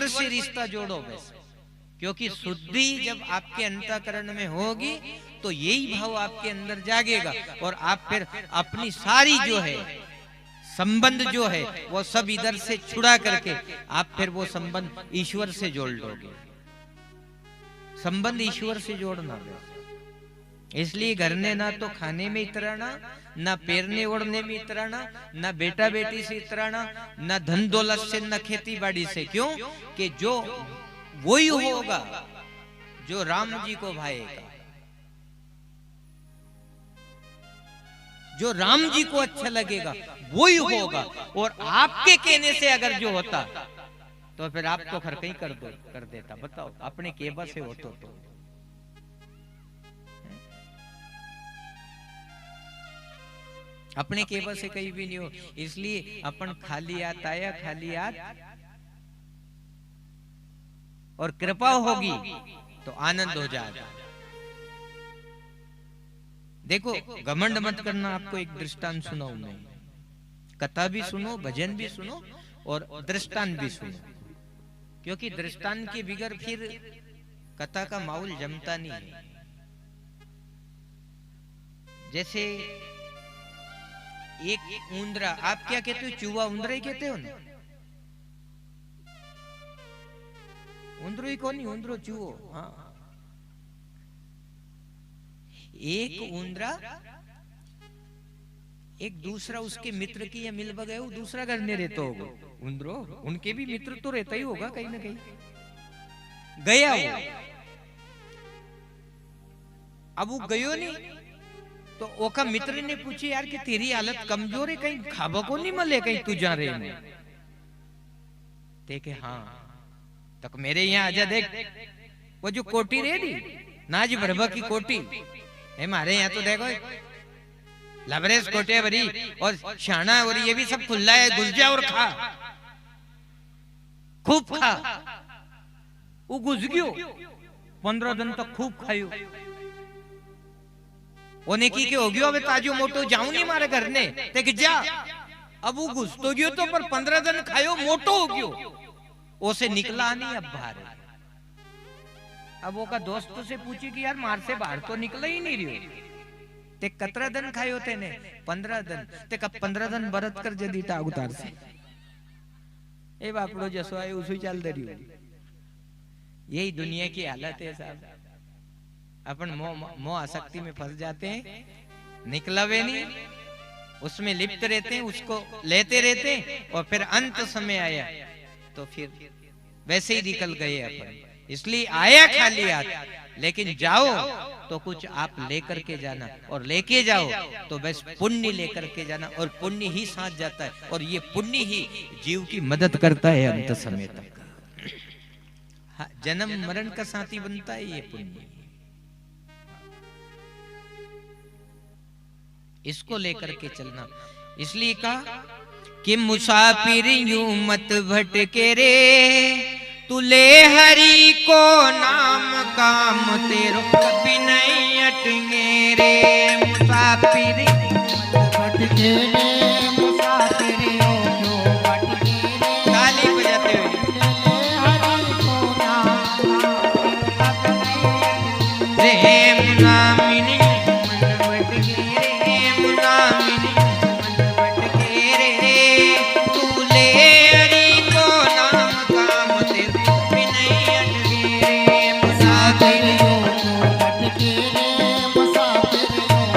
ईश्वर से रिश्ता जोड़ो बस, क्योंकि शुद्धि जब आपके अंतःकरण में होगी तो यही भाव आपके अंदर जागेगा और आप फिर अपनी सारी जो है संबंध जो है वो सब इधर से छुड़ा करके आप फिर वो संबंध ईश्वर से जोड़ लोगे। संबंध ईश्वर से जोड़ना बस। इसलिए घर ने ना तो खाने में इतराना, ना पेरने ओढ़ने में इतराना, ना बेटा बेटी से इतराना, ना धन दौलत से, ना खेती बाड़ी से। क्यों? कि जो वही होगा जो राम जी को भाएगा, जो राम जी को अच्छा लगेगा वही होगा। और आपके कहने से अगर जो होता तो फिर आप तो खर कहीं कर देता। बताओ अपने केबा से हो तो अपने केबल से कहीं भी नहीं हो। इसलिए अपन खाली हाथ आया, खाली हाथ, और कृपा होगी तो आनंद हो जाएगा। देखो घमंड मत करना। आपको एक दृष्टांत सुनाऊं मैं, कथा भी सुनो, भजन भी सुनो और दृष्टांत भी सुनो, क्योंकि दृष्टांत के बिगर फिर कथा का माहौल जमता नहीं है। जैसे एक उंदरा, आप क्या कहते हो? चूहा उंदरा ही कहते हो ना? उंदरो ही कौन? उंदरो चूहो। हाँ, एक उंदरा एक दूसरा उसके मित्र की या मिल गए, वो दूसरा घर में रहता होगा। उंदरो उनके भी मित्र तो रहता ही होगा कहीं ना कहीं। गया वो, अब वो गयो नहीं तो ओका मित्र ने पूछी, यार कि तेरी हालत कमजोर है, कहीं खाबा को नहीं मिले, कहीं तू जा रहे में? देखे हाँ, तक मेरे यहाँ आजा, देख वो जो कोटी रेडी नाज भरभा की कोटी है, हमारे यहाँ तो देखो लबरेज कोटे भरी और शाना और ये भी सब खुला है, घुस जा और खा, खूब खा। वो घुस गयो, 15 दिन तक खूब खायो। ओने की के हो गयो, अब ताजो मोटो जाऊं नहीं मारे घर ने, ते कि जा। अब वो घुस तो गयो तो पर 15 दिन खायो, मोटो हो गयो, ओसे निकला नहीं अब बाहर। अब वो का दोस्त से पूछी कि यार मार से बाहर तो निकला ही नहीं रही, ते कतरा दिन खायो थे ने? 15 दिन। ते कब 15 दिन बरत कर जदी टाग उतार से ए बापड़ो जसो आए उसो चल दरियो। यही दुनिया की हालत है साहब। अपन मोह आसक्ति में फंस जाते हैं, निकलवे नहीं, उसमें लिप्त रहते हैं, उसको लेते रहते हैं और फिर अंत समय आया तो फिर वैसे ही निकल गए अपन। इसलिए आया खाली हाथ, लेकिन जाओ तो कुछ आप लेकर के जाना, और लेके जाओ तो बस पुण्य लेकर के जाना, और पुण्य ही साथ जाता है, और ये पुण्य ही जीव की मदद करता है अंत समय तक। जन्म मरण का साथी बनता है ये पुण्य। इसको लेकर के चलना। इसलिए कहा कि मुसाफिर यूं मत भटके रे, तू ले हरि को नाम, काम तेरो कभी नहीं अटके रे। मुसाफिर मत भटके रे, मुसाफिर जो भटके रे, ताली बजाते हुए ले हरि को नाम, रे मुनामिनी मन भटके रे, मुनामिनी मन भटके रे, तू ले हरि को नाम, काम तेरो कभी नहीं अटके रे। मुसाफिर जो भटके रे, मुसाफिर जो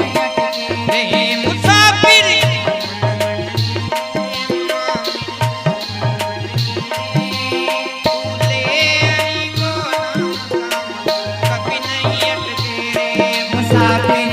भटके रे, ले हरि को नाम, कभी नहीं अटके रे। मुसाफिर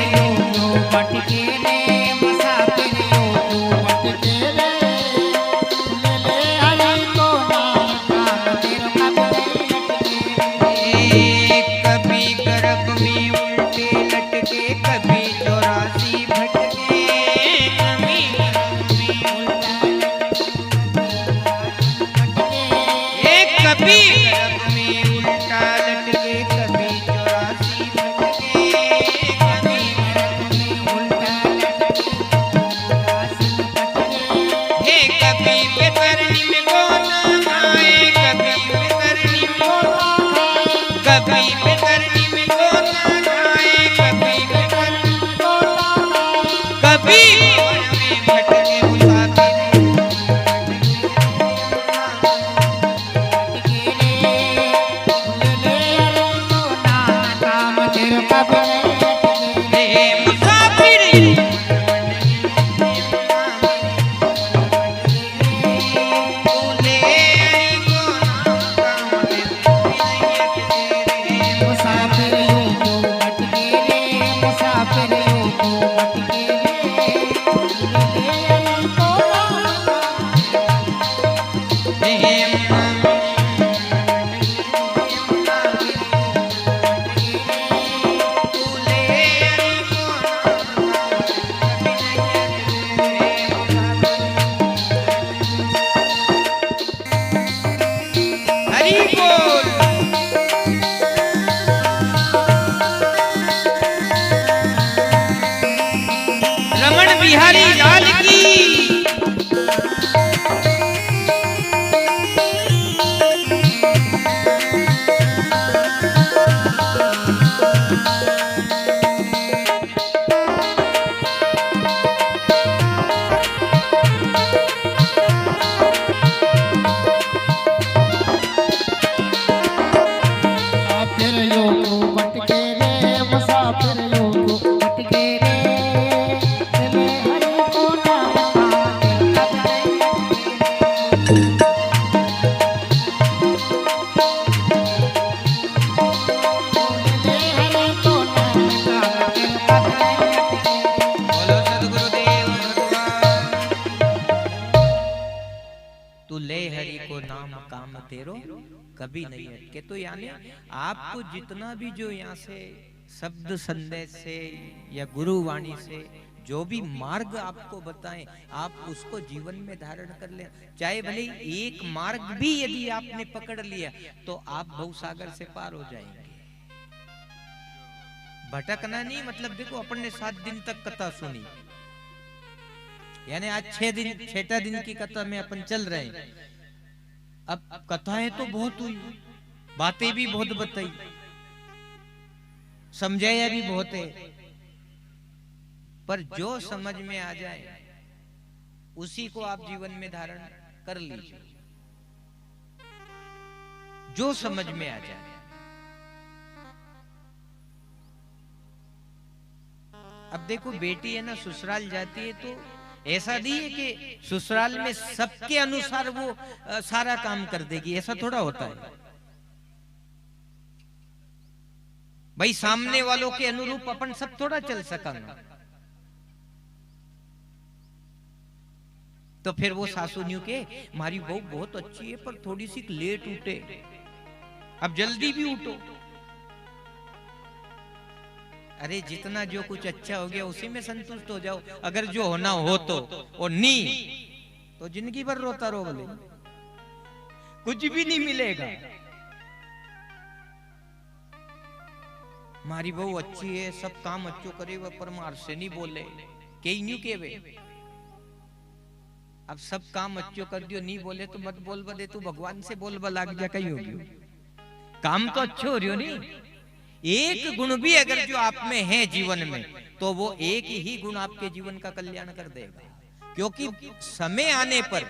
कभी में भटके मुसाफिर बिहारी लाल की कभी नहीं अटके। तो यानी आपको जितना भी जो यहाँ से शब्द संदेश से या गुरु वाणी से जो भी मार्ग आपको बताएं आप उसको जीवन में धारण कर ले। चाहे भले एक मार्ग भी यदि आपने पकड़ लिया तो आप भवसागर से पार हो जाएंगे। भटकना नहीं मतलब देखो अपन ने 7 दिन तक कथा सुनी, यानी आज 6 दिन की कथा में अपन चल रहे हैं। अब कथाएं तो बहुत हुई, बातें भी बहुत बताई, समझाया भी बहुत है, पर जो समझ में आ जाए उसी को आप जीवन में धारण कर लीजिए, जो समझ में आ जाए। अब देखो बेटी है ना ससुराल जाती है तो ऐसा नहीं है कि ससुराल में सबके अनुसार वो सारा काम कर देगी, ऐसा थोड़ा होता है भाई। सामने वालों के अनुरूप अपन सब थोड़ा चल सकेंगे। तो फिर वो सासू न्यू के हमारी बहू बहुत अच्छी है पर थोड़ी सी लेट उठे, अब जल्दी भी उठो। अरे जितना जो कुछ अच्छा हो गया उसी में संतुष्ट हो जाओ, अगर जो होना हो तो, और नहीं तो जिंदगी भर रोता रहो, बोले कुछ भी नहीं मिलेगा। हमारी बहू अच्छी है, सब काम अच्छो करे, वह पर मार से नहीं बोले कई न्यू के वे। अब सब काम अच्छो कर दियो, नहीं बोले तो मत बोल बदे, तू भगवान से बोल लाग जा, कहीं होगी काम तो अच्छो हो रही हो। नहीं एक गुण भी अगर जो आप में है जीवन में तो वो एक ही गुण आपके जीवन का कल्याण कर देगा, क्योंकि समय आने पर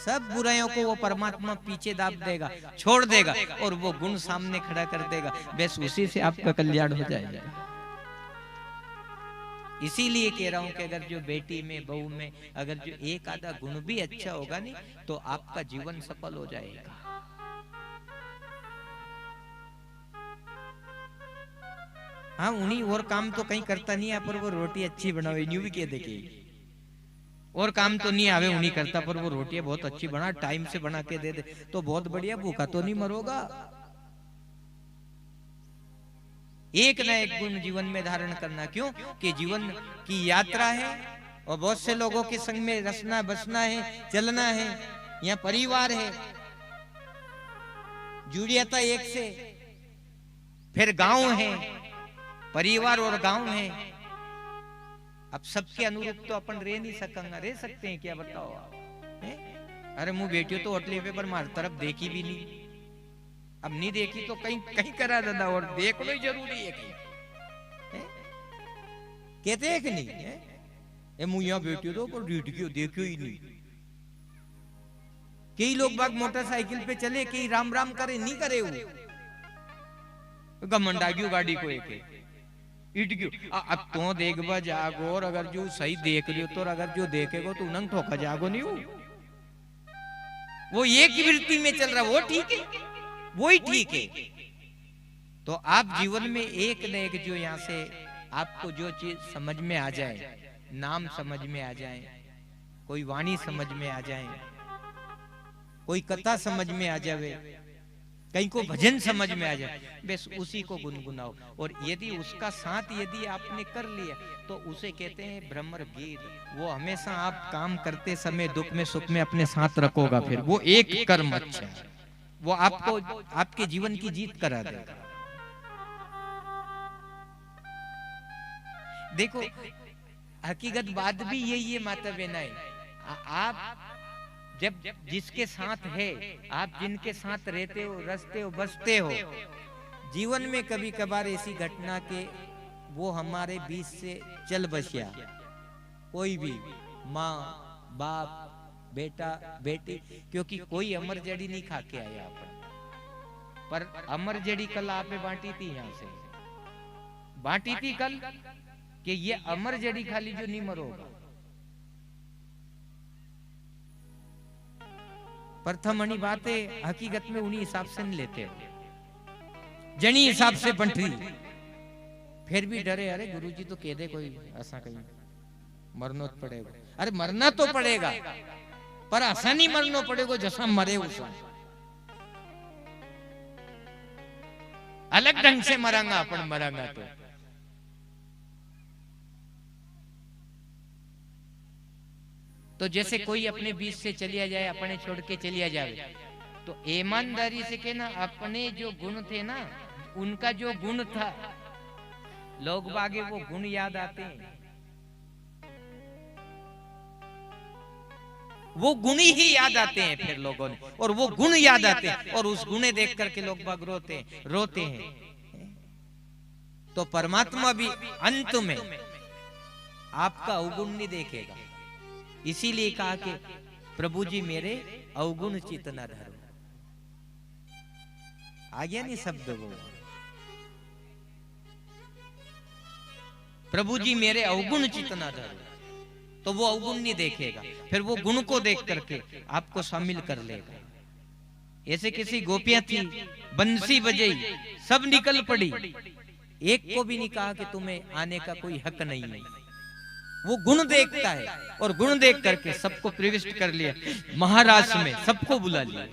सब बुराइयों को वो परमात्मा पीछे दाब देगा, छोड़ देगा और वो गुण सामने खड़ा कर देगा, बस उसी से आपका कल्याण हो जाएगा। इसीलिए कह रहा हूं कि अगर जो बेटी में बहू में अगर जो एक आधा गुण भी अच्छा होगा नहीं तो आपका जीवन सफल हो जाएगा। हाँ उन्हीं और काम तो कहीं करता नहीं है पर वो रोटी अच्छी बनावे, न्यू भी कह देखे और काम तो नहीं आवे उन्हीं करता, पर वो रोटी बहुत अच्छी बना, टाइम से बना के दे दे तो बहुत बढ़िया, भूखा तो नहीं मरोगा। एक न एक गुण जीवन में धारण करना, क्यों कि जीवन की यात्रा है और बहुत से लोगों के संग में रसना बसना है, चलना है, यहाँ परिवार है, जुड़ियता एक से, फिर गांव है, परिवार और गांव है। अब सबके अनुरूप तो अपन रह नहीं सकेंगे, रह सकते हैं क्या बताओ आप? अरे मुंह बेटियों तो होटले पे पर मार तरफ देखी भी नहीं, अब नहीं देखी तो कहीं कहीं करा दादा, और देखना ही जरूरी है कहते हैं कि नहीं है? ए मुया बैठो तो पर रीट क्यों देखो ही नहीं। कई लोग बाग मोटरसाइकिल पे चले, कई राम राम करे नहीं करे, वो घमंडा क्यों गाड़ी को एक इट क्यों। अब तो देख बा जागो, और अगर जो सही देख लियो तो, अगर जो देखेगो तो उन्हें ठोका जागो नहीं हो। वो एक वृत्ति में चल रहा, वो ठीक है, वही ठीक है। तो आप जीवन में एक न एक जो यहाँ से आपको जो चीज समझ में आ जाए, नाम समझ में आ जाए, कोई वाणी समझ में आ जाए, कोई कथा समझ में आ जावे, कहीं को भजन समझ में आ जाए, बस उसी को गुनगुनाओ। और यदि उसका साथ यदि आपने कर लिया तो उसे कहते हैं भ्रमर गीत। वो हमेशा आप काम करते समय दुख में सुख में अपने साथ रखोगा, फिर वो एक कर्म अच्छा है, वो आपको आपके जीवन की जीत करा देगा। देखो हकीकत बात भी यही है माता बहनाएं, आप जब जिसके साथ है, आप जिनके साथ रहते हो, रसते हो, बसते हो, जीवन में कभी कभार ऐसी घटना के वो हमारे बीच से चल बसिया, कोई भी माँ बाप बेटा बेटी, क्योंकि कोई अमर जड़ी नहीं खा के आया पर अमर जड़ी कल आपने बांटी थी, यहाँ से बांटी थी कल कि ये अमर जड़ी खाली जो नहीं मरोगा। प्रथम अणी बातें हकीकत में उन्हीं हिसाब से नहीं लेते हो, जनी हिसाब से बंटी, फिर भी डरे, अरे गुरुजी तो कह दे कोई ऐसा कहीं मरना तो पड़ेगा। अरे मरना तो पड़ेगा पर ऐसा नहीं मरना पड़ेगा जैसा मरे उसा, अलग ढंग से मरांगा अपन, मरांगा तो जैसे कोई अपने बीच से चलिया जाए, अपने छोड़ के चलिया जाए, तो ईमानदारी से कहना अपने जो गुण थे ना, उनका जो गुण था, लोग बागे वो गुण याद आते हैं, वो गुण ही याद आते हैं फिर लोगों ने, और वो गुण याद आते हैं, और उस गुणे देख करके लोग बाग रोते हैं। तो परमात्मा भी अंत में आपका अवगुण नहीं देखेगा, इसीलिए कहा कि प्रभु जी मेरे अवगुण चित न धरो। आ गया नहीं शब्द वो, प्रभु जी मेरे अवगुण चित न धरो, तो वो अवगुण नहीं देखेगा, फिर वो गुण को देख करके आपको शामिल कर लेगा। ऐसे किसी गोपियां थी, बंसी बजाई, सब निकल पड़ी, एक को भी नहीं कहा कि तुम्हें आने का कोई हक नहीं है। वो गुण देखता है, और गुण देख करके सबको प्रविष्ट कर लिया, महाराज में सबको बुला लिया।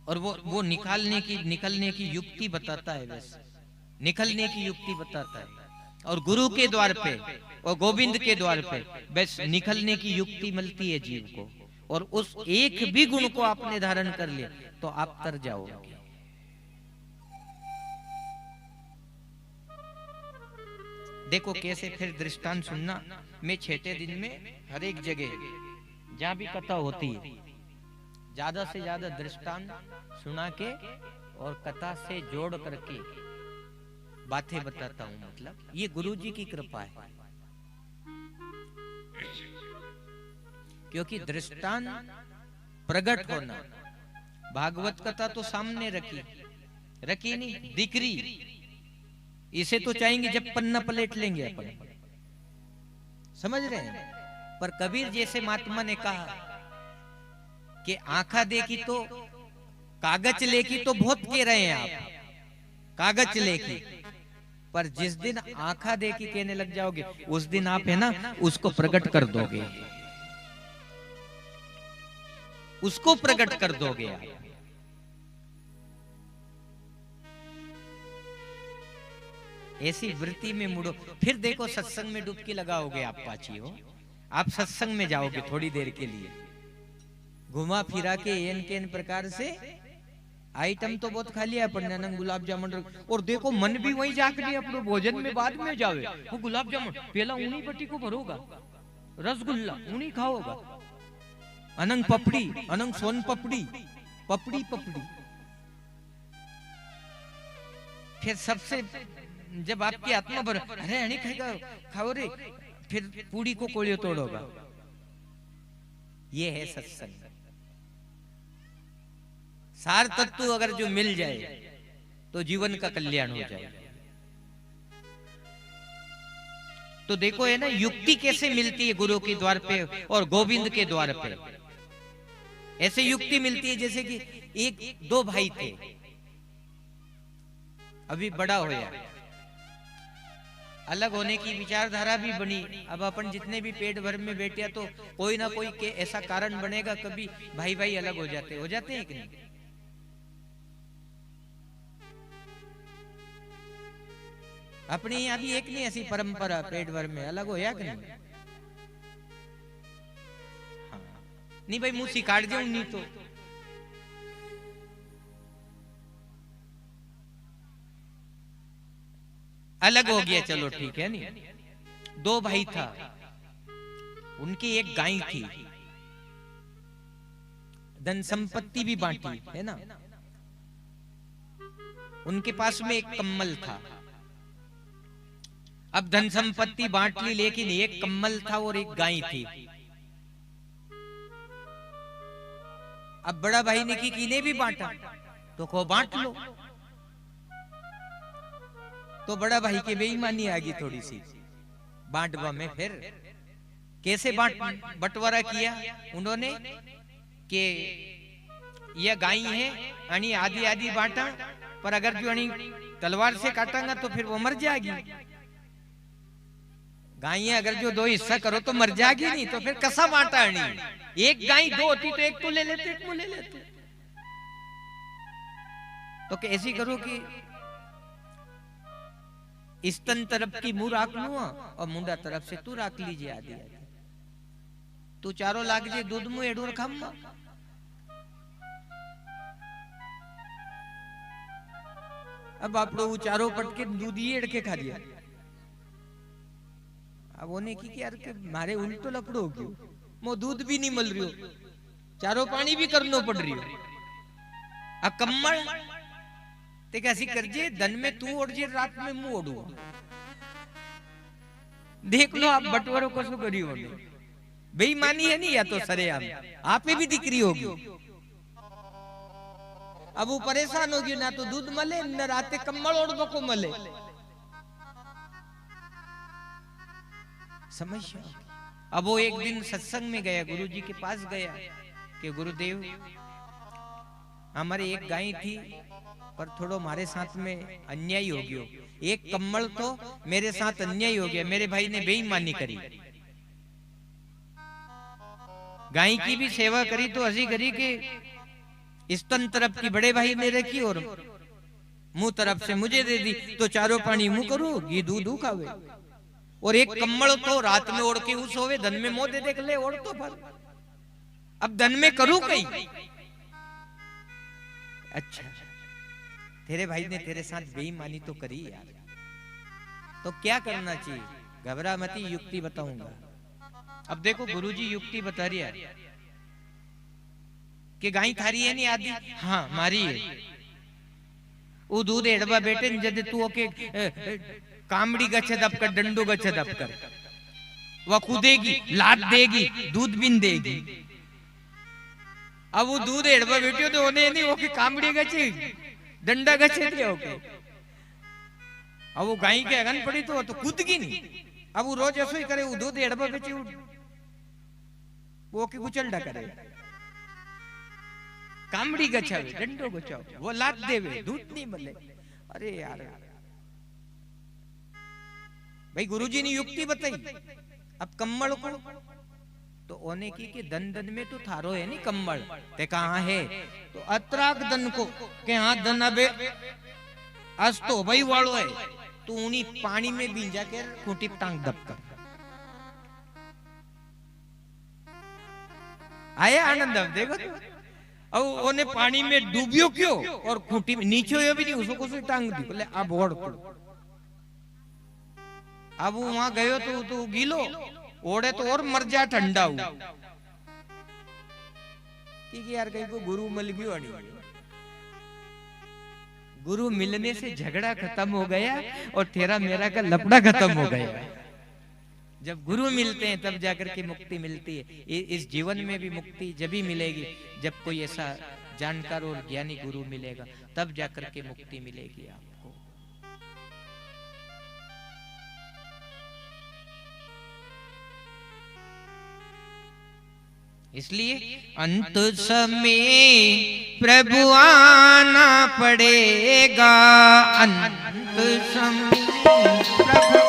और वो निकलने की युक्ति बताता है, बस निकलने की युक्ति बताता है, और गुरु के द्वार पे और गोविंद के द्वार पे बस निकलने की युक्ति मिलती है जीव को। और उस एक भी गुण को आपने धारण कर लिया तो आप तर जाओगे। देखो कैसे, फिर दृष्टांत सुनना, मैं 6ठे दिन में हर एक जगह जहां भी कथा होती है ज्यादा से ज्यादा दृष्टांत सुना के और कथा से जोड़ करके बातें बताता हूं। मतलब ये गुरुजी की कृपा है, क्योंकि दृष्टांत प्रकट होना, भागवत कथा तो सामने रखी नहीं, दिख रही, इसे तो चाहेंगे जब पन्ना पलट लेंगे अपन, समझ रहे हैं। पर कबीर जैसे महात्मा ने कहा कि आंखा देखी तो कागज लेकी तो बहुत कह रहे हैं आप, कागज लेकी, पर जिस दिन आंखा देखी कहने लग जाओगे उस दिन आप है ना उसको प्रकट कर दोगे, उसको प्रकट कर दोगे आप। ऐसी वृत्ति में मुड़ो, फिर देखो सत्संग में डुबकी लगाओगे आप, पाची हो आप सत्संग में जाओगे थोड़ी देर के लिए, घुमा फिरा के एन के एन प्रकार से आइटम तो बहुत खा लिया अपन ने, गुलाब जामुन, और देखो मन भी वहीं जाकर अपने भोजन में बाद में जावे, वो गुलाब जामुन पहला उन्हीं पट्टी को भरोगा, रसगुल्ला उन्हीं खाओगा, अनंग पपड़ी, अनंग सोन पपड़ी, पपड़ी पपड़ी, फिर सबसे जब आपकी आत्मा भर, अरे हनी खाएगा खाओ रे, फिर पूड़ी को कोलियो तोड़ोगा। ये है सत्संग। सार तत्व अगर जो मिल जाए तो जीवन का कल्याण हो जाए। तो देखो है ना, युक्ति कैसे मिलती है गुरु के द्वार पे और गोविंद के द्वार पे। ऐसे युक्ति मिलती है जैसे कि एक दो भाई थे, अभी बड़ा होया, अलग होने की विचारधारा भी बनी। अब अपन जितने भी पेट भर में बैठे तो कोई ना कोई के ऐसा कारण बनेगा, कभी भाई भाई अलग हो जाते हैं कि नहीं। अपनी यहाँ भी एक नहीं ऐसी परंपरा, पेट भर में अलग हो या कि नहीं। हाँ। नहीं भाई मुंह सिकाड़ जाऊं नहीं तो अलग हो गया, चलो ठीक है। नहीं, दो भाई था, उनकी एक गाय थी, धन संपत्ति भी बांटी है ना। उनके पास में एक कम्मल था। अब धन संपत्ति बांट ली, लेकिन एक कम्मल था और एक गाय थी। अब बड़ा भाई ने की किने भी बांटा, तो को बांट लो। तो बड़ा भाई के बेईमानी आ गई थोड़ी सी बांटवा में। फिर कैसे बंटवारा किया उन्होंने कि यह गाय है अणी आधी आधी बांटा, पर अगर जो अणी तलवार से काटांगा तो फिर वो मर जाएगी। गाय अगर जो दो हिस्सा करो तो मर जाएगी नहीं, तो फिर कसा बांटा अणी। एक गाय दो होती तो एक तो ले लेते, एक मुंह ले लेते। तो कैसी करो कि स्तन तरफ की मुंह राख लू और मुंडा तरफ से तू राख लीजिए आधी आधी। तू चारों लाग जे दूध मुंह एडूर खम। अब आप लोग चारों पटके दूध ही एड़ के खा लिया। अब होने की यार के मारे उल्टो लपड़ो हो गयो, मो दूध भी नहीं मिल रही हो, चारों पानी भी करनो पड़ रही हो। अब कम्मल ते कैसी करजे, दिन में तू ओढ़ जे, रात में मुंह ओढ़ू। देख लो आप बटवारों को शू करी होने। बेईमानी है नहीं, या तो सरेआम आपे भी दिक्री होगी। अब वो परेशान होगी, ना तो दूध मले न राते कम्मल ओढ़ को मले। समझ। अब वो एक दिन सत्संग में गया, गुरुजी के पास गया कि गुरुदेव हमारी एक गाय थी, पर थोड़ो हमारे साथ में अन्याय हो गयो। एक कम्मल तो मेरे साथ अन्याय हो गया, मेरे भाई ने बेईमानी करी। गाय की भी सेवा करी तो हंसी करी कि स्तन तरफ की बड़े भाई ने रखी और मुंह तरफ से मुझे दे दी, तो चारों पानी मुंह करो, घी दूध खावे। और एक कम्मल तो रात में ओढ़ के उस होवे, धन में मोह दे देख ले ओढ़ तो पर। अब धन में करूं कहीं। अच्छा तेरे भाई ने तेरे साथ बेईमानी तो करी यार, तो क्या करना चाहिए? घबरा मती, युक्ति बताऊंगा। अब देखो गुरुजी युक्ति बता रही है कि गाय थारी है नहीं आदि, हाँ मारी है। वो दूध एड़वा बेटे जद तू ओके कामड़ी गच्छे दब कर, डंडो गच्छे दब कर, वह कूदेगी, लात देगी, दूध बिन देगी। अब वो दूध एड़वा बेटियो तो होने नहीं, ओके कामड़ी गच्छे डंडा गच्छे दिया ओके। अब वो गाय के अगन पड़ी तो कूदगी नहीं। अब वो रोज ऐसा ही करे, वो दूध एड़वा बेचे वो के कुचलडा करे, कामड़ी गछावे, डंडो गछावे, वो लात देवे, दूध नहीं मिले। अरे यार भाई गुरुजी ने युक्ति बताई। अब कम्मल को तो ओने की कि दन दन में तो थारो है नहीं कम्मल, ते कहाँ है? तो अतराक दन को के हाँ दन अबे आज तो भाई वालो है, तू उन्हीं पानी में बींजा के खूंटी टांग दब कर। आया आनंद। अब देखो तो अब ओने पानी में डूबियो क्यों और खूंटी में नीचे हो भी नहीं, उसको से टांग दी। बोले अब ओढ़ को। अब वहां गयो तो गीलो ओढ़े तो और मर जा ठंडा हो कि यार कहीं को गुरु मिल गयो। गुरु मिलने से झगड़ा खत्म हो गया और तेरा मेरा का लफड़ा खत्म हो गया। जब गुरु मिलते हैं तब जाकर के मुक्ति मिलती है। इस जीवन में भी मुक्ति जब ही मिलेगी जब कोई ऐसा जानकार और ज्ञानी गुरु मिलेगा, तब जाकर के मुक्ति मिलेगी आपको। इसलिए अंत समय प्रभु आना पड़ेगा, अंत समय प्रभु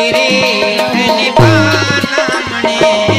रे निभाना मने